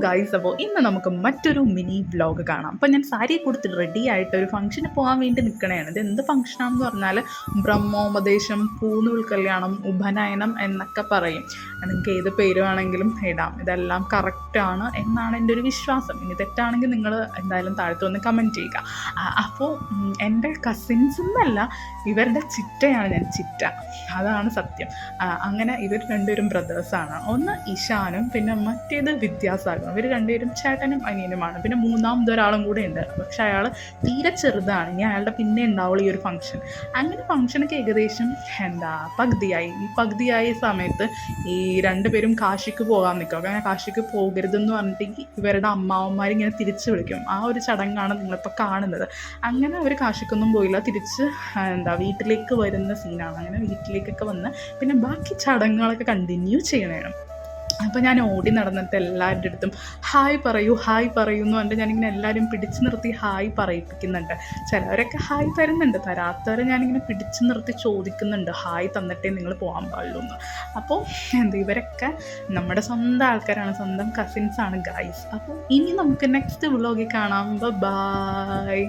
Guys, അപ്പോൾ ഇന്ന് നമുക്ക് മറ്റൊരു മിനി വ്ലോഗ് കാണാം. അപ്പോൾ ഞാൻ സാരിയെ കൊടുത്ത് റെഡി ആയിട്ട് ഒരു ഫംഗ്ഷന് പോകാൻ വേണ്ടി നിൽക്കണതാണ്. ഇത് എന്ത് ഫംഗ്ഷനാണെന്ന് പറഞ്ഞാൽ ബ്രഹ്മോപദേശം, പൂനൂൽ കല്യാണം, ഉപനയനം എന്നൊക്കെ പറയും. നിങ്ങൾക്ക് ഏത് പേര് വേണമെങ്കിലും ഇടാം. ഇതെല്ലാം കറക്റ്റാണ് എന്നാണ് എൻ്റെ ഒരു വിശ്വാസം. ഇനി തെറ്റാണെങ്കിൽ നിങ്ങൾ എന്തായാലും താഴത്തൊന്ന് കമൻറ്റ് ചെയ്യുക. അപ്പോൾ എൻ്റെ കസിൻസ് എന്നല്ല, ഇവരുടെ ചിറ്റയാണ് ഞാൻ, ചിറ്റ, അതാണ് സത്യം. അങ്ങനെ ഇവർ രണ്ടുപേരും ബ്രദേഴ്സാണ്. ഒന്ന് ഇഷാനും പിന്നെ മറ്റേത് വിദ്യാസാഗറും. ഇവർ രണ്ടുപേരും ചേട്ടനും അനിയനുമാണ്. പിന്നെ മൂന്നാമതൊരാളും കൂടെ ഉണ്ട്, പക്ഷെ അയാൾ തീരെ ചെറുതാണ്. ഇനി അയാളുടെ പിന്നെ ഉണ്ടാവുള്ളൂ ഈ ഒരു ഫംഗ്ഷൻ. അങ്ങനെ ഫംഗ്ഷനൊക്കെ ഏകദേശം പകുതിയായി. ഈ പകുതിയായ സമയത്ത് ഈ രണ്ടുപേരും കാശിക്ക് പോകാൻ നിൽക്കും. അങ്ങനെ കാശിക്ക് പോകരുതെന്ന് പറഞ്ഞിട്ട് ഇവരുടെ അമ്മാവന്മാരിങ്ങനെ തിരിച്ച് വിളിക്കും. ആ ഒരു ചടങ്ങാണ് നിങ്ങളിപ്പോൾ കാണുന്നത്. അങ്ങനെ അവർ കാശിക്കൊന്നും പോയില്ല, തിരിച്ച് വീട്ടിലേക്ക് വരുന്ന സീനാണ്. അങ്ങനെ വീട്ടിലേക്കൊക്കെ വന്ന് പിന്നെ ബാക്കി ചടങ്ങുകളൊക്കെ കണ്ടിന്യൂ ചെയ്യണം. അപ്പോൾ ഞാൻ ഓടി നടന്നിട്ട് എല്ലാവരുടെ അടുത്തും ഹായ് പറയൂ എന്ന് പറഞ്ഞിട്ട് ഞാനിങ്ങനെ എല്ലാവരും പിടിച്ചു നിർത്തി ഹായ് പറയിപ്പിക്കുന്നുണ്ട്. ചിലവരൊക്കെ ഹായ് തരുന്നുണ്ട്, തരാത്തവരെ ഞാനിങ്ങനെ പിടിച്ചു നിർത്തി ചോദിക്കുന്നുണ്ട് ഹായ് തന്നിട്ടേ നിങ്ങൾ പോകാൻ പാടുള്ളൂ എന്ന്. അപ്പോൾ ഇവരൊക്കെ നമ്മുടെ സ്വന്തം ആൾക്കാരാണ്, സ്വന്തം കസിൻസാണ് ഗൈസ്. അപ്പോൾ ഇനി നമുക്ക് നെക്സ്റ്റ് വ്ലോഗിൽ കാണാം. ബൈ.